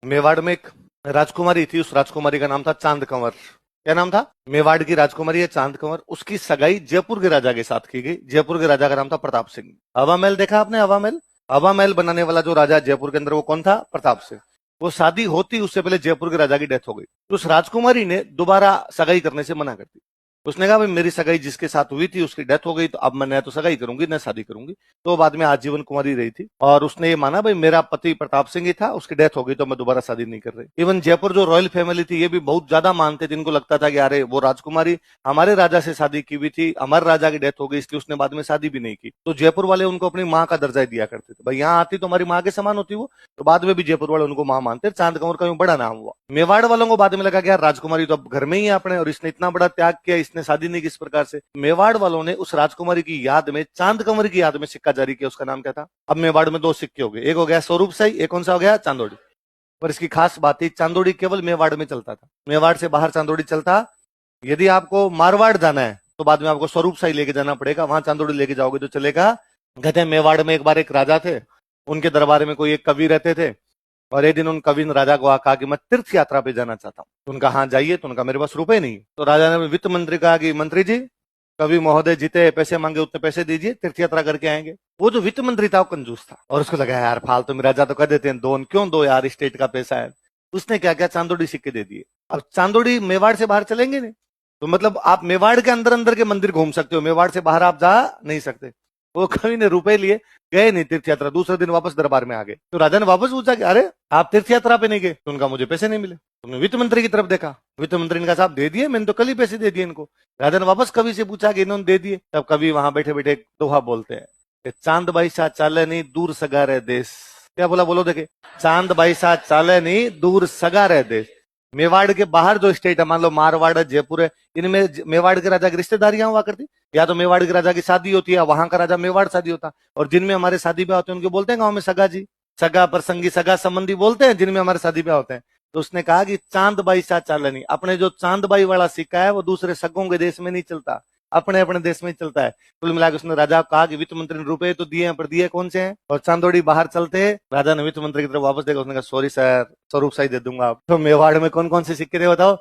मेवाड़ में एक राजकुमारी थी, उस राजकुमारी का नाम था चांद कंवर। क्या नाम था? मेवाड़ की राजकुमारी है चांद कंवर। उसकी सगाई जयपुर के राजा के साथ की गई। जयपुर के राजा का नाम था प्रताप सिंह। हवा महल देखा आपने? हवा महल, हवा महल बनाने वाला जो राजा जयपुर के अंदर, वो कौन था? प्रताप सिंह। वो शादी होती उससे पहले जयपुर के राजा की डेथ हो गई, तो उस राजकुमारी ने दोबारा सगाई करने से मना कर दी। उसने कहा भाई मेरी सगाई जिसके साथ हुई थी उसकी डेथ हो गई, तो अब मैं न तो सगाई करूंगी न शादी करूंगी। तो बाद में आजीवन कुमारी रही थी, और उसने ये माना भाई मेरा पति प्रताप सिंह ही था, उसकी डेथ हो गई तो मैं दोबारा शादी नहीं कर रही। इवन जयपुर जो रॉयल फैमिली थी ये भी बहुत ज्यादा मानते थे, इनको लगता था कि अरे वो राजकुमारी हमारे राजा से शादी की हुई थी, हमारे राजा की डेथ हो गई इसलिए उसने बाद में शादी भी नहीं की। तो जयपुर वाले उनको अपनी माँ का दर्जा दिया करते थे, भाई यहाँ आती तो हमारी माँ के समान होती वो। तो बाद में भी जयपुर वाले उनको माँ मानते। चांद कंवर का यूं बड़ा नाम हुआ। मेवाड़ वालों को बाद में लगा कि यार राजकुमारी तो अब घर में ही है अपने, और इसने इतना बड़ा त्याग किया, इसने शादी नहीं की इस प्रकार से। मेवाड़ वालों ने उस राजकुमारी की याद में, चांद कंवर की याद में सिक्का जारी किया। उसका नाम क्या था? अब मेवाड़ में दो सिक्के हो गए, एक हो गया स्वरूप शाही, एक कौन सा हो गया? चांदोड़ी। पर इसकी खास बात थी, चांदोड़ी केवल मेवाड़ में चलता था, मेवाड़ से बाहर चांदोड़ी चलता। यदि आपको मारवाड़ जाना है तो बाद में आपको स्वरूप शाही लेके जाना पड़ेगा, वहां चांदोड़ी लेके जाओगे तो चलेगा। कहते हैं मेवाड़ में एक बार एक राजा थे, उनके दरबार में कोई एक कवि रहते थे, और एक दिन उन कवि ने राजा को कहा कि मैं तीर्थ यात्रा पे जाना चाहता हूँ। तो उनका हाँ जाइए। तो उनका मेरे पास रुपए नहीं। तो राजा ने वित्त मंत्री कहा कि मंत्री जी, कवि महोदय जितने पैसे मांगे उतने पैसे दीजिए, तीर्थ यात्रा करके आएंगे। वो जो वित्त मंत्री था वो कंजूस था, और उसको लगा यार फालतू में राजा तो कह देते हैं दो, क्यों दो यार, स्टेट का पैसा है। उसने क्या किया, चांदोड़ी सिक्के दे दिए। अब चांदोड़ी मेवाड़ से बाहर चलेंगे नहीं, तो मतलब आप मेवाड़ के अंदर अंदर के मंदिर घूम सकते हो, मेवाड़ से बाहर आप जा नहीं सकते। वो कवि ने रुपए लिए, गए नहीं तीर्थ यात्रा, दूसरे दिन वापस दरबार में आ गए। तो राजा ने वापस पूछा कि अरे आप तीर्थ यात्रा पे नहीं गए? तो उनका मुझे पैसे नहीं मिले। तुमने वित्त मंत्री की तरफ देखा, वित्त मंत्री ने कहा साहब दे दिए, मैंने तो कल ही पैसे दे दिए इनको। राजा ने वापस कवि से पूछा कि इन्होंने दे दिए? तब कवि वहां बैठे बैठे एक दोहा बोलते हैं कि चांद भाई सा चाले नहीं दूर सगा रहे देश। क्या बोला? बोलो देखे। चांद भाई सा चाले नहीं दूर सगा रहे देश। मेवाड़ के बाहर जो स्टेट है, मान लो मारवाड़ है, जयपुर है, इनमें मेवाड़ के राजा की रिश्तेदारियां हुआ करती। या तो मेवाड़ के राजा की शादी होती है, वहां का राजा मेवाड़ शादी होता। और जिनमें हमारे शादी ब्याह होते हैं उनको बोलते हैं गांव में सगा जी, सगा प्रसंगी, सगा संबंधी बोलते हैं जिनमें हमारे शादी ब्याह होते हैं। तो उसने कहा कि चांद बाई सा चालनी, अपने जो चांद बाई वाला सिक्का है वो दूसरे सगों के देश में नहीं चलता, अपने अपने देश में ही चलता है। कुल मिलाकर उसने राजा को कहा कि वित्त मंत्री ने रुपए तो दिए हैं, पर दिए कौन से हैं? और चांदोड़ी बाहर चलते। राजा ने वित्त मंत्री की तरफ वापस देखा, उसने कहा सॉरी सर, स्वरूप शाही दे दूंगा आप। तो मेवाड़ में कौन कौन से सिक्के थे बताओ?